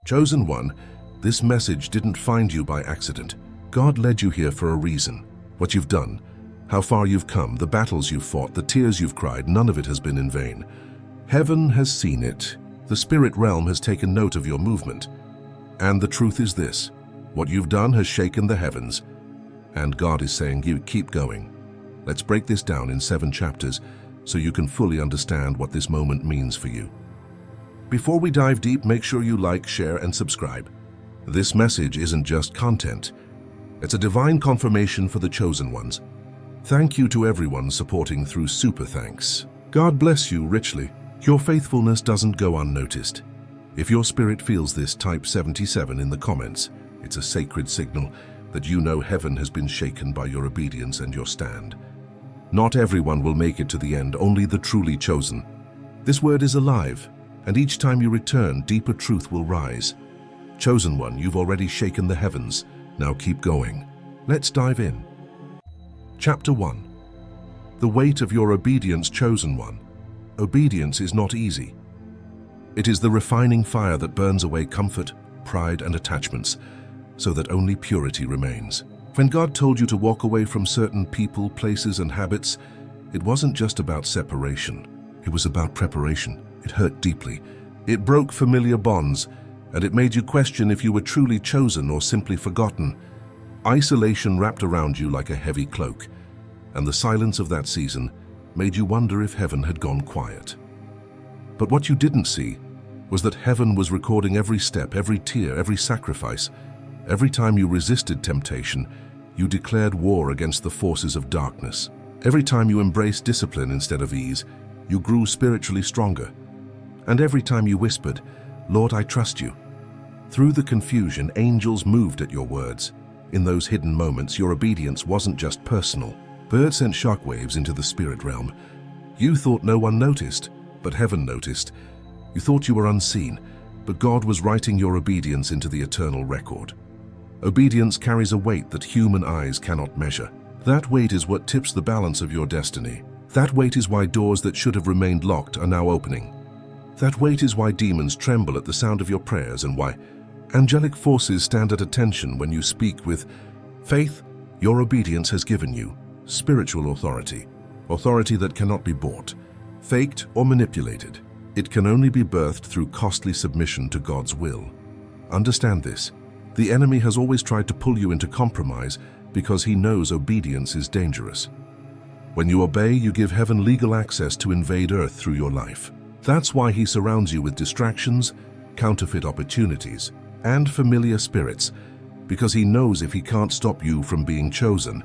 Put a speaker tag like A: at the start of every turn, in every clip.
A: Chosen one, this message didn't find you by accident. God led you here for a reason. What you've done, how far you've come, the battles you've fought, the tears you've cried, none of it has been in vain. Heaven has seen it. The spirit realm has taken note of your movement. And the truth is this: what you've done has shaken the heavens. And God is saying, you keep going. Let's break this down in 7 chapters so you can fully understand what this moment means for you. Before we dive deep, make sure you like, share, and subscribe. This message isn't just content. It's a divine confirmation for the chosen ones. Thank you to everyone supporting through Super Thanks. God bless you richly. Your faithfulness doesn't go unnoticed. If your spirit feels this, type 77 in the comments. It's a sacred signal that you know heaven has been shaken by your obedience and your stand. Not everyone will make it to the end, only the truly chosen. This word is alive, and each time you return, deeper truth will rise. Chosen one, you've already shaken the heavens. Now keep going. Let's dive in. Chapter 1. The weight of your obedience, chosen one. Obedience is not easy. It is the refining fire that burns away comfort, pride, and attachments, so that only purity remains. When God told you to walk away from certain people, places, and habits, it wasn't just about separation. It was about preparation. It hurt deeply. It broke familiar bonds, and it made you question if you were truly chosen or simply forgotten. Isolation wrapped around you like a heavy cloak, and the silence of that season made you wonder if heaven had gone quiet. But what you didn't see was that heaven was recording every step, every tear, every sacrifice. Every time you resisted temptation, you declared war against the forces of darkness. Every time you embraced discipline instead of ease, you grew spiritually stronger. And every time you whispered, "Lord, I trust you." Through the confusion, angels moved at your words. In those hidden moments, your obedience wasn't just personal. Birds sent shockwaves into the spirit realm. You thought no one noticed, but heaven noticed. You thought you were unseen, but God was writing your obedience into the eternal record. Obedience carries a weight that human eyes cannot measure. That weight is what tips the balance of your destiny. That weight is why doors that should have remained locked are now opening. That weight is why demons tremble at the sound of your prayers, and why angelic forces stand at attention when you speak with faith. Your obedience has given you spiritual authority, authority that cannot be bought, faked, or manipulated. It can only be birthed through costly submission to God's will. Understand this. The enemy has always tried to pull you into compromise because he knows obedience is dangerous. When you obey, you give heaven legal access to invade earth through your life. That's why he surrounds you with distractions, counterfeit opportunities, and familiar spirits, because he knows if he can't stop you from being chosen,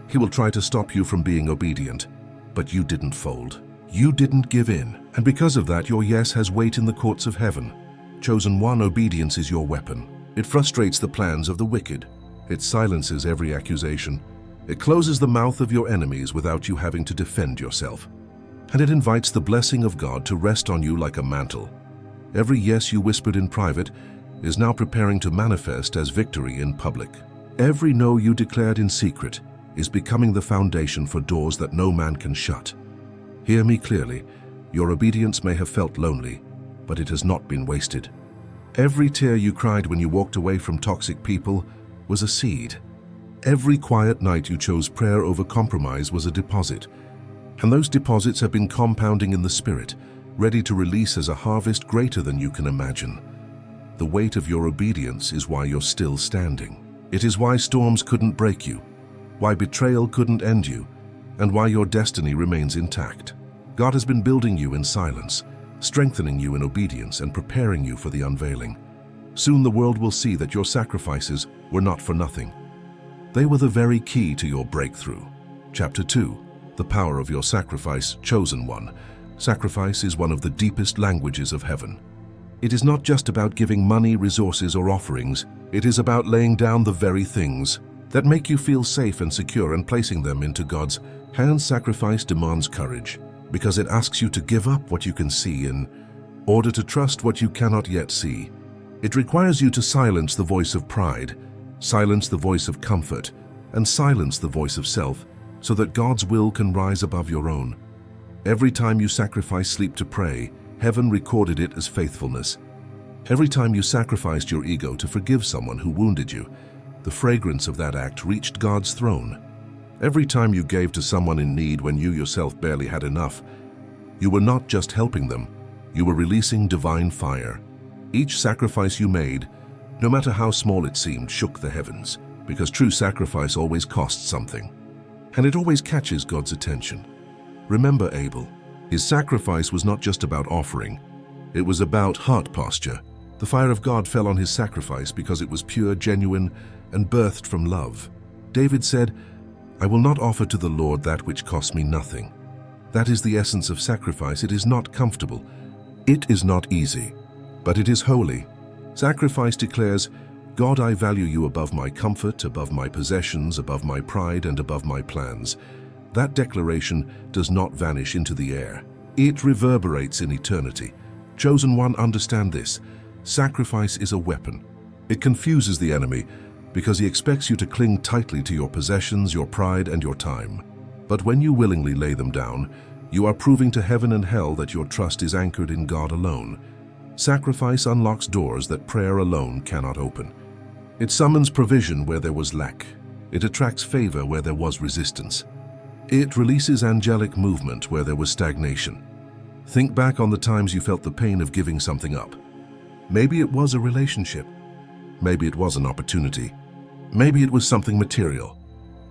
A: he will try to stop you from being obedient. But you didn't fold. You didn't give in. And because of that, your yes has weight in the courts of heaven. Chosen one, obedience is your weapon. It frustrates the plans of the wicked. It silences every accusation. It closes the mouth of your enemies without you having to defend yourself. And it invites the blessing of God to rest on you like a mantle. Every yes you whispered in private is now preparing to manifest as victory in public. Every no you declared in secret is becoming the foundation for doors that no man can shut. Hear me clearly. Your obedience may have felt lonely, but it has not been wasted. Every tear you cried when you walked away from toxic people was a seed. Every quiet night you chose prayer over compromise was a deposit. And those deposits have been compounding in the spirit, ready to release as a harvest greater than you can imagine. The weight of your obedience is why you're still standing. It is why storms couldn't break you, why betrayal couldn't end you, and why your destiny remains intact. God has been building you in silence, strengthening you in obedience, and preparing you for the unveiling. Soon the world will see that your sacrifices were not for nothing. They were the very key to your breakthrough. Chapter 2. The power of your sacrifice, chosen one. Sacrifice is one of the deepest languages of heaven. It is not just about giving money, resources, or offerings. It is about laying down the very things that make you feel safe and secure and placing them into God's hands. Sacrifice demands courage, because it asks you to give up what you can see in order to trust what you cannot yet see. It requires you to silence the voice of pride, silence the voice of comfort, and silence the voice of self, so that God's will can rise above your own. Every time you sacrifice sleep to pray, heaven recorded it as faithfulness. Every time you sacrificed your ego to forgive someone who wounded you, the fragrance of that act reached God's throne. Every time you gave to someone in need when you yourself barely had enough, you were not just helping them, you were releasing divine fire. Each sacrifice you made, no matter how small it seemed, shook the heavens, because true sacrifice always costs something. And it always catches God's attention. Remember Abel. His sacrifice was not just about offering, it was about heart posture. The fire of God fell on his sacrifice because it was pure, genuine, and birthed from love. David said, "I will not offer to the Lord that which costs me nothing." That is the essence of sacrifice. It is not comfortable. It is not easy, but it is holy. Sacrifice declares, God, I value you above my comfort, above my possessions, above my pride, and above my plans. That declaration does not vanish into the air. It reverberates in eternity. Chosen one, understand this. Sacrifice is a weapon. It confuses the enemy because he expects you to cling tightly to your possessions, your pride, and your time. But when you willingly lay them down, you are proving to heaven and hell that your trust is anchored in God alone. Sacrifice unlocks doors that prayer alone cannot open. It summons provision where there was lack. It attracts favor where there was resistance. It releases angelic movement where there was stagnation. Think back on the times you felt the pain of giving something up. Maybe it was a relationship. Maybe it was an opportunity. Maybe it was something material.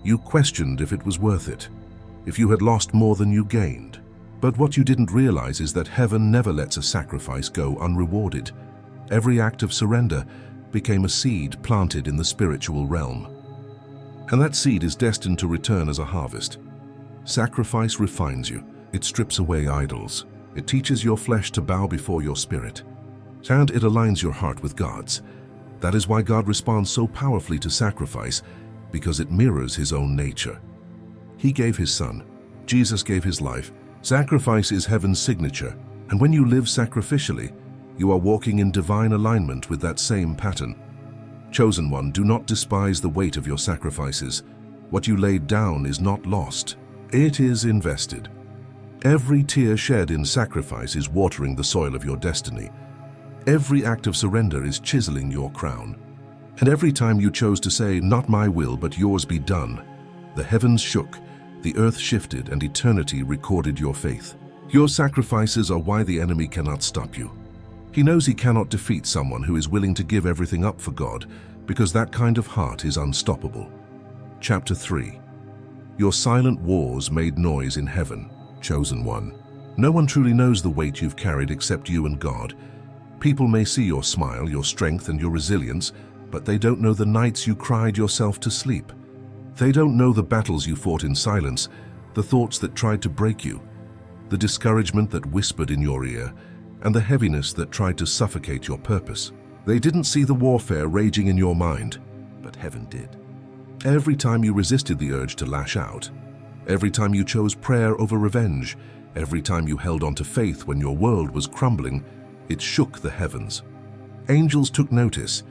A: You questioned if it was worth it, if you had lost more than you gained. But what you didn't realize is that heaven never lets a sacrifice go unrewarded. Every act of surrender became a seed planted in the spiritual realm. And that seed is destined to return as a harvest. Sacrifice refines you. It strips away idols. It teaches your flesh to bow before your spirit. And it aligns your heart with God's. That is why God responds so powerfully to sacrifice, because it mirrors his own nature. He gave his son. Jesus gave his life. Sacrifice is heaven's signature, and when you live sacrificially, you are walking in divine alignment with that same pattern. Chosen one, do not despise the weight of your sacrifices. What you laid down is not lost. It is invested. Every tear shed in sacrifice is watering the soil of your destiny. Every act of surrender is chiseling your crown. And every time you chose to say, "Not my will, but yours be done," the heavens shook, the earth shifted, and eternity recorded your faith. Your sacrifices are why the enemy cannot stop you. He knows he cannot defeat someone who is willing to give everything up for God, because that kind of heart is unstoppable. Chapter 3. Your silent wars made noise in heaven. Chosen one. No one truly knows the weight you've carried except you and God. People may see your smile, your strength, and your resilience, but they don't know the nights you cried yourself to sleep. They don't know the battles you fought in silence, the thoughts that tried to break you, the discouragement that whispered in your ear, and the heaviness that tried to suffocate your purpose. They didn't see the warfare raging in your mind, but heaven did. Every time you resisted the urge to lash out, every time you chose prayer over revenge, every time you held on to faith when your world was crumbling, it shook the heavens. Angels took notice,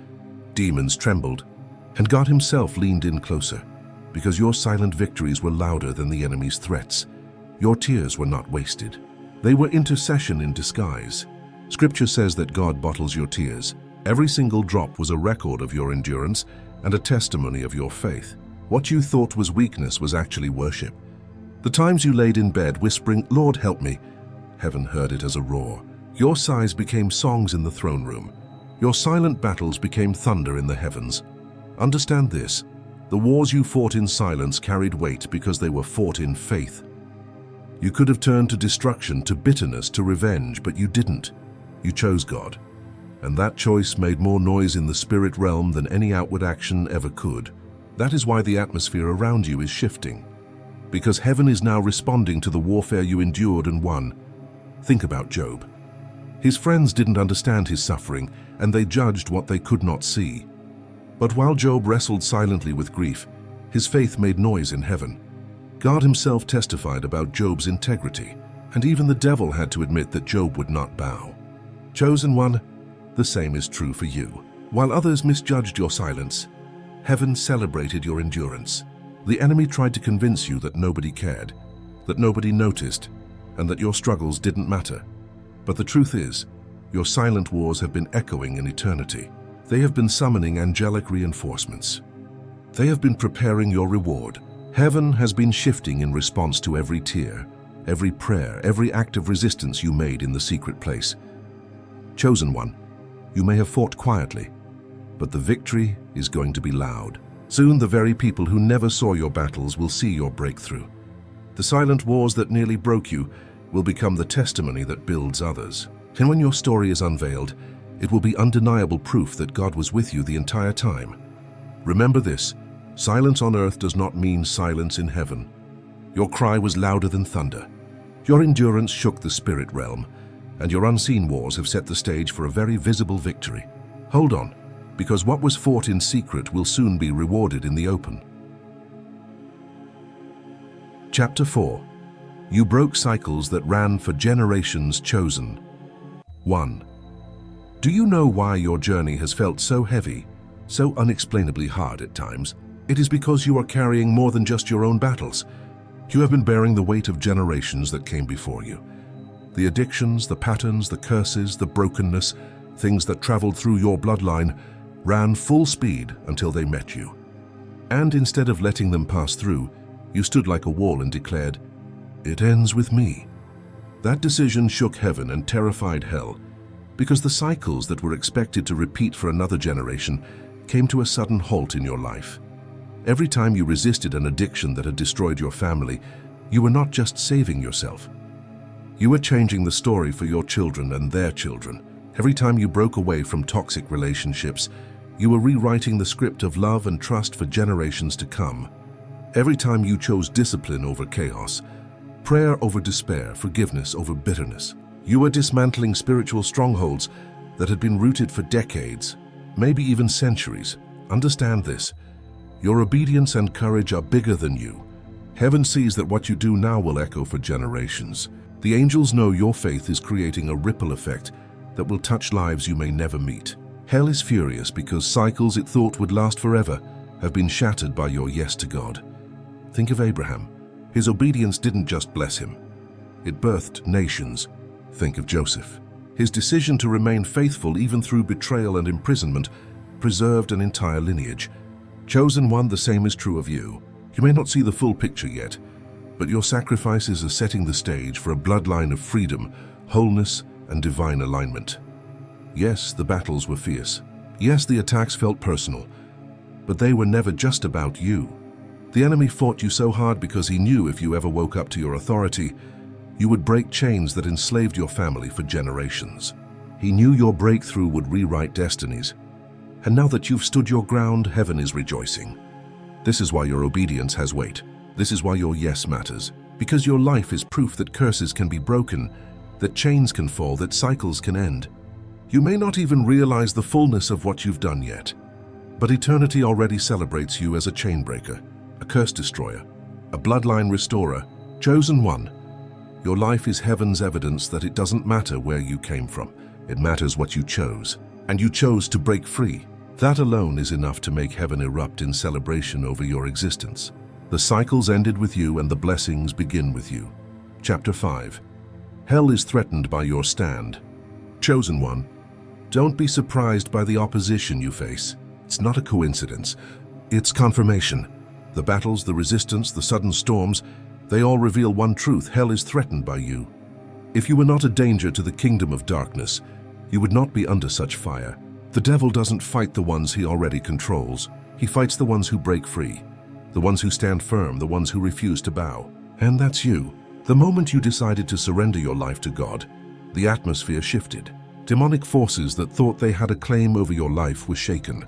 A: demons trembled, and God himself leaned in closer, because your silent victories were louder than the enemy's threats. Your tears were not wasted. They were intercession in disguise. Scripture says that God bottles your tears. Every single drop was a record of your endurance and a testimony of your faith. What you thought was weakness was actually worship. The times you laid in bed whispering, "Lord, help me," heaven heard it as a roar. Your sighs became songs in the throne room. Your silent battles became thunder in the heavens. Understand this. The wars you fought in silence carried weight because they were fought in faith. You could have turned to destruction, to bitterness, to revenge, but you didn't. You chose God. And that choice made more noise in the spirit realm than any outward action ever could. That is why the atmosphere around you is shifting. Because heaven is now responding to the warfare you endured and won. Think about Job. His friends didn't understand his suffering, and they judged what they could not see. But while Job wrestled silently with grief, his faith made noise in heaven. God himself testified about Job's integrity, and even the devil had to admit that Job would not bow. Chosen one, the same is true for you. While others misjudged your silence, heaven celebrated your endurance. The enemy tried to convince you that nobody cared, that nobody noticed, and that your struggles didn't matter. But the truth is, Your silent wars have been echoing in eternity. They have been summoning angelic reinforcements. They have been preparing your reward. Heaven has been shifting in response to every tear, every prayer, every act of resistance you made in the secret place. Chosen one, you may have fought quietly, but the victory is going to be loud. Soon the very people who never saw your battles will see your breakthrough. The silent wars that nearly broke you will become the testimony that builds others. And when your story is unveiled, it will be undeniable proof that God was with you the entire time. Remember this, silence on earth does not mean silence in heaven. Your cry was louder than thunder. Your endurance shook the spirit realm, and your unseen wars have set the stage for a very visible victory. Hold on, because what was fought in secret will soon be rewarded in the open. Chapter 4. You broke cycles that ran for generations chosen. 1. Do you know why your journey has felt so heavy, so unexplainably hard at times? It is because you are carrying more than just your own battles. You have been bearing the weight of generations that came before you. The addictions, the patterns, the curses, the brokenness, things that traveled through your bloodline, ran full speed until they met you. And instead of letting them pass through, you stood like a wall and declared, "It ends with me." That decision shook heaven and terrified hell, because the cycles that were expected to repeat for another generation came to a sudden halt in your life. Every time you resisted an addiction that had destroyed your family, you were not just saving yourself. You were changing the story for your children and their children. Every time you broke away from toxic relationships, you were rewriting the script of love and trust for generations to come. Every time you chose discipline over chaos, prayer over despair, forgiveness over bitterness, you were dismantling spiritual strongholds that had been rooted for decades, maybe even centuries. Understand this. Your obedience and courage are bigger than you. Heaven sees that what you do now will echo for generations. The angels know your faith is creating a ripple effect that will touch lives you may never meet. Hell is furious because cycles it thought would last forever have been shattered by your yes to God. Think of Abraham. His obedience didn't just bless him. It birthed nations. Think of Joseph. His decision to remain faithful even through betrayal and imprisonment preserved an entire lineage. Chosen one, the same is true of you. You may not see the full picture yet, but your sacrifices are setting the stage for a bloodline of freedom, wholeness, and divine alignment. Yes, the battles were fierce. Yes, the attacks felt personal, but they were never just about you. The enemy fought you so hard because he knew if you ever woke up to your authority, you would break chains that enslaved your family for generations. He knew your breakthrough would rewrite destinies. And now that you've stood your ground, heaven is rejoicing. This is why your obedience has weight. This is why your yes matters. Because your life is proof that curses can be broken, that chains can fall, that cycles can end. You may not even realize the fullness of what you've done yet, but eternity already celebrates you as a chain breaker, a curse destroyer, a bloodline restorer, chosen one. Your life is heaven's evidence that it doesn't matter where you came from. It matters what you chose. And you chose to break free. That alone is enough to make heaven erupt in celebration over your existence. The cycles ended with you and the blessings begin with you. Chapter 5. Hell is threatened by your stand. Chosen one, don't be surprised by the opposition you face. It's not a coincidence. It's confirmation. The battles, the resistance, the sudden storms, they all reveal one truth: hell is threatened by you. If you were not a danger to the kingdom of darkness, you would not be under such fire. The devil doesn't fight the ones he already controls. He fights the ones who break free, the ones who stand firm, the ones who refuse to bow. And that's you. The moment you decided to surrender your life to God, the atmosphere shifted. Demonic forces that thought they had a claim over your life were shaken.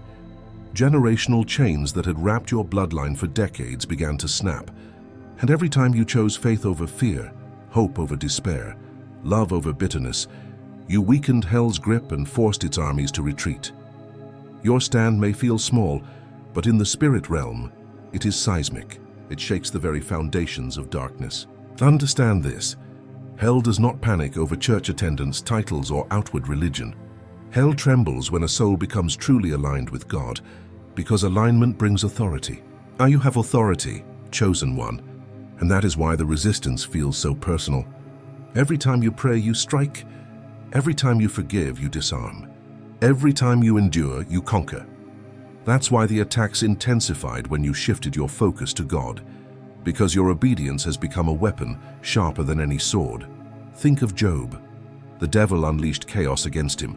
A: Generational chains that had wrapped your bloodline for decades began to snap. And every time you chose faith over fear, hope over despair, love over bitterness, you weakened hell's grip and forced its armies to retreat. Your stand may feel small, but in the spirit realm, it is seismic. It shakes the very foundations of darkness. Understand this. Hell does not panic over church attendance, titles, or outward religion. Hell trembles when a soul becomes truly aligned with God, because alignment brings authority. Now you have authority, chosen one, and that is why the resistance feels so personal. Every time you pray, you strike, Every time you forgive, you disarm. Every time you endure, you conquer. That's why the attacks intensified when you shifted your focus to God, because your obedience has become a weapon sharper than any sword. Think of Job. The devil unleashed chaos against him,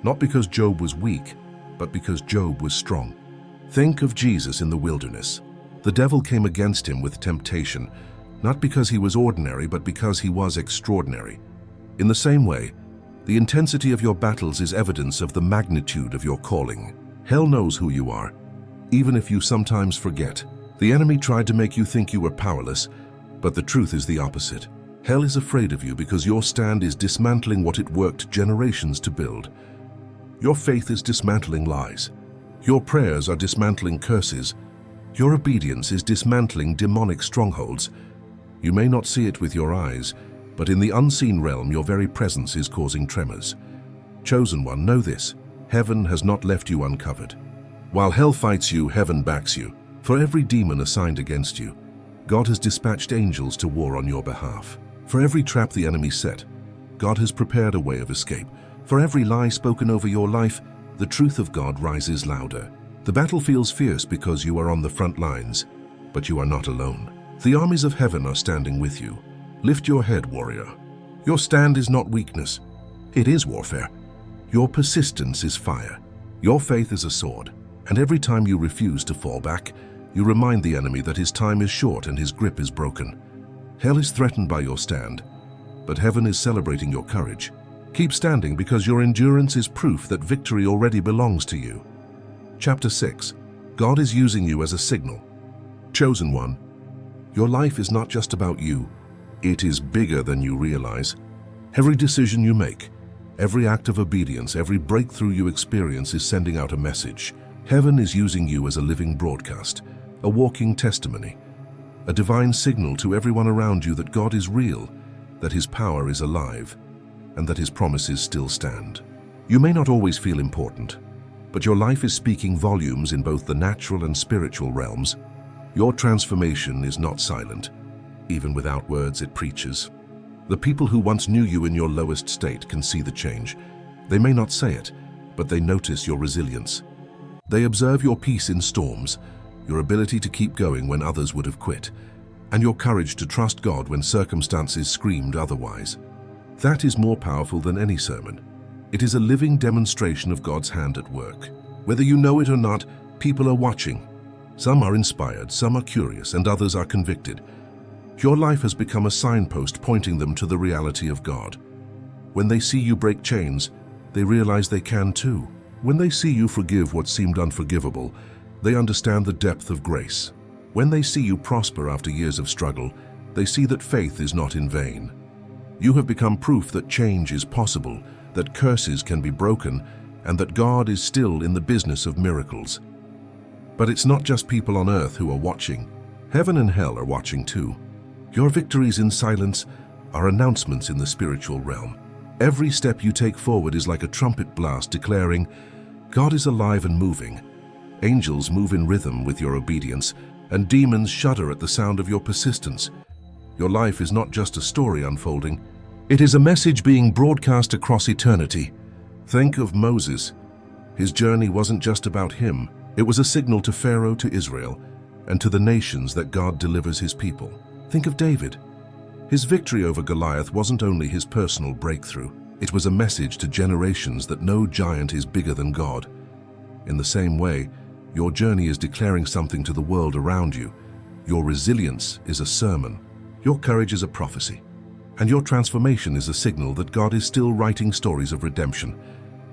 A: not because Job was weak, but because Job was strong. Think of Jesus in the wilderness. The devil came against him with temptation, not because he was ordinary, but because he was extraordinary. In the same way, the intensity of your battles is evidence of the magnitude of your calling. Hell knows who you are, even if you sometimes forget. The enemy tried to make you think you were powerless, but the truth is the opposite. Hell is afraid of you because your stand is dismantling what it worked generations to build. Your faith is dismantling lies. Your prayers are dismantling curses. Your obedience is dismantling demonic strongholds. You may not see it with your eyes, but in the unseen realm, your very presence is causing tremors. Chosen one, know this: heaven has not left you uncovered. While hell fights you, heaven backs you. For every demon assigned against you, God has dispatched angels to war on your behalf. For every trap the enemy set, God has prepared a way of escape. For every lie spoken over your life, the truth of God rises louder. The battle feels fierce because you are on the front lines, but you are not alone. The armies of heaven are standing with you. Lift your head, warrior. Your stand is not weakness. It is warfare. Your persistence is fire. Your faith is a sword. And every time you refuse to fall back, you remind the enemy that his time is short and his grip is broken. Hell is threatened by your stand, but heaven is celebrating your courage. Keep standing because your endurance is proof that victory already belongs to you. Chapter 6. God is using you as a signal. Chosen one, your life is not just about you. It is bigger than you realize. Every decision you make, every act of obedience, every breakthrough you experience is sending out a message. Heaven is using you as a living broadcast, a walking testimony, a divine signal to everyone around you that God is real, that His power is alive, and that His promises still stand. You may not always feel important, but your life is speaking volumes in both the natural and spiritual realms. Your transformation is not silent. Even without words, it preaches. The people who once knew you in your lowest state can see the change. They may not say it, but they notice your resilience. They observe your peace in storms, your ability to keep going when others would have quit, and your courage to trust God when circumstances screamed otherwise. That is more powerful than any sermon. It is a living demonstration of God's hand at work. Whether you know it or not, people are watching. Some are inspired, some are curious, and others are convicted. Your life has become a signpost pointing them to the reality of God. When they see you break chains, they realize they can too. When they see you forgive what seemed unforgivable, they understand the depth of grace. When they see you prosper after years of struggle, they see that faith is not in vain. You have become proof that change is possible, that curses can be broken, and that God is still in the business of miracles. But it's not just people on earth who are watching. Heaven and hell are watching too. Your victories in silence are announcements in the spiritual realm. Every step you take forward is like a trumpet blast declaring, God is alive and moving. Angels move in rhythm with your obedience, and demons shudder at the sound of your persistence. Your life is not just a story unfolding. It is a message being broadcast across eternity. Think of Moses. His journey wasn't just about him. It was a signal to Pharaoh, to Israel, and to the nations that God delivers His people. Think of David. His victory over Goliath wasn't only his personal breakthrough. It was a message to generations that no giant is bigger than God. In the same way, your journey is declaring something to the world around you. Your resilience is a sermon. Your courage is a prophecy. And your transformation is a signal that God is still writing stories of redemption.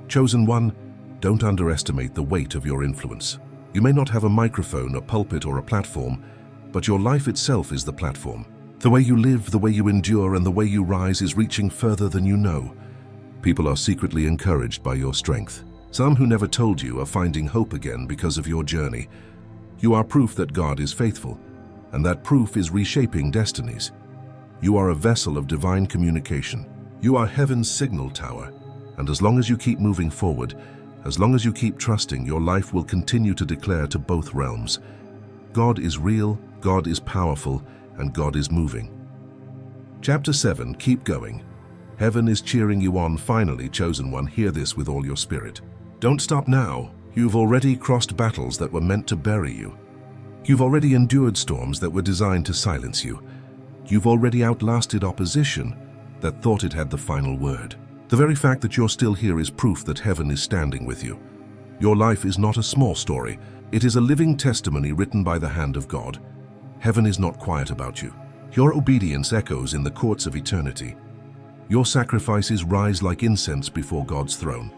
A: Chosen one, don't underestimate the weight of your influence. You may not have a microphone, a pulpit, or a platform, but your life itself is the platform. The way you live, the way you endure, and the way you rise is reaching further than you know. People are secretly encouraged by your strength. Some who never told you are finding hope again because of your journey. You are proof that God is faithful, and that proof is reshaping destinies. You are a vessel of divine communication. You are heaven's signal tower, and as long as you keep moving forward, as long as you keep trusting, your life will continue to declare to both realms, God is real, God is powerful, and God is moving. Chapter 7. Keep going. Heaven is cheering you on. Finally, chosen one, hear this with all your spirit. Don't stop now. You've already crossed battles that were meant to bury you. You've already endured storms that were designed to silence you. You've already outlasted opposition that thought it had the final word. The very fact that you're still here is proof that heaven is standing with you. Your life is not a small story. It is a living testimony written by the hand of God. Heaven is not quiet about you. Your obedience echoes in the courts of eternity. Your sacrifices rise like incense before God's throne.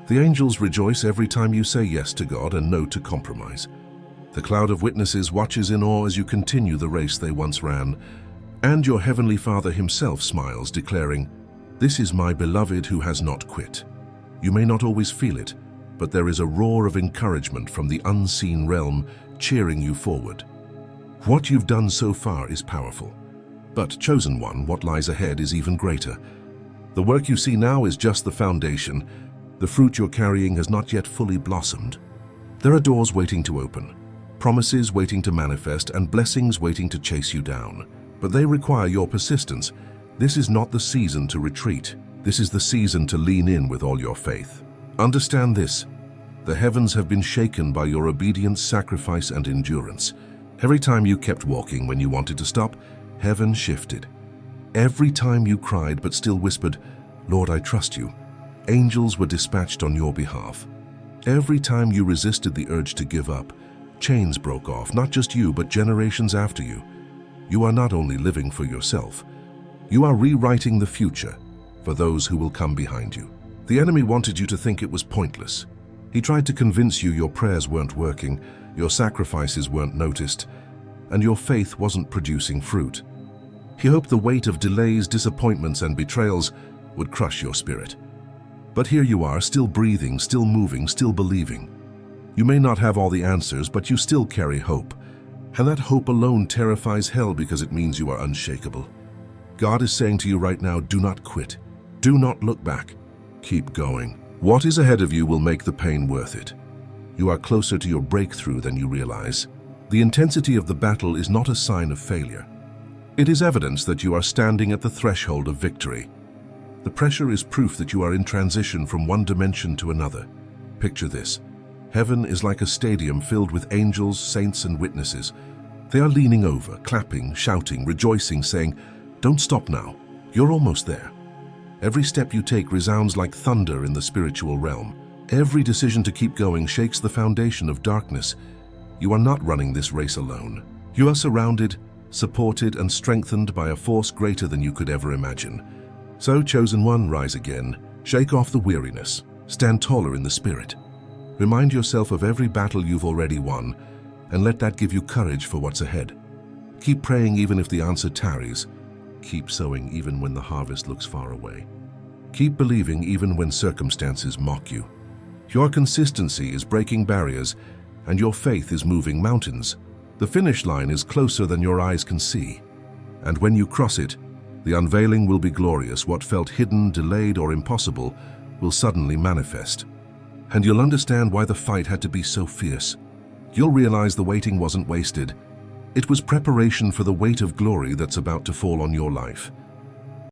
A: The angels rejoice every time you say yes to God and no to compromise. The cloud of witnesses watches in awe as you continue the race they once ran, and your heavenly Father himself smiles, declaring, "This is my beloved who has not quit." You may not always feel it, but there is a roar of encouragement from the unseen realm cheering you forward. What you've done so far is powerful. But, chosen one, what lies ahead is even greater. The work you see now is just the foundation. The fruit you're carrying has not yet fully blossomed. There are doors waiting to open, promises waiting to manifest, and blessings waiting to chase you down. But they require your persistence. This is not the season to retreat. This is the season to lean in with all your faith. Understand this: the heavens have been shaken by your obedience, sacrifice, and endurance. Every time you kept walking when you wanted to stop, heaven shifted. Every time you cried but still whispered, "Lord, I trust you," angels were dispatched on your behalf. Every time you resisted the urge to give up, chains broke off, not just you, but generations after you. You are not only living for yourself, you are rewriting the future for those who will come behind you. The enemy wanted you to think it was pointless. He tried to convince you your prayers weren't working, your sacrifices weren't noticed, and your faith wasn't producing fruit. He hoped the weight of delays, disappointments, and betrayals would crush your spirit. But here you are, still breathing, still moving, still believing. You may not have all the answers, but you still carry hope. And that hope alone terrifies hell because it means you are unshakable. God is saying to you right now, do not quit. Do not look back. Keep going. What is ahead of you will make the pain worth it. You are closer to your breakthrough than you realize. The intensity of the battle is not a sign of failure. It is evidence that you are standing at the threshold of victory. The pressure is proof that you are in transition from one dimension to another. Picture this. Heaven is like a stadium filled with angels, saints, and witnesses. They are leaning over, clapping, shouting, rejoicing, saying, "Don't stop now. You're almost there." Every step you take resounds like thunder in the spiritual realm. Every decision to keep going shakes the foundation of darkness. You are not running this race alone. You are surrounded, supported, and strengthened by a force greater than you could ever imagine. So, chosen one, rise again. Shake off the weariness. Stand taller in the spirit. Remind yourself of every battle you've already won, and let that give you courage for what's ahead. Keep praying even if the answer tarries. Keep sowing even when the harvest looks far away. Keep believing even when circumstances mock you. Your consistency is breaking barriers, and your faith is moving mountains. The finish line is closer than your eyes can see. And when you cross it, the unveiling will be glorious. What felt hidden, delayed, or impossible will suddenly manifest. And you'll understand why the fight had to be so fierce. You'll realize the waiting wasn't wasted. It was preparation for the weight of glory that's about to fall on your life.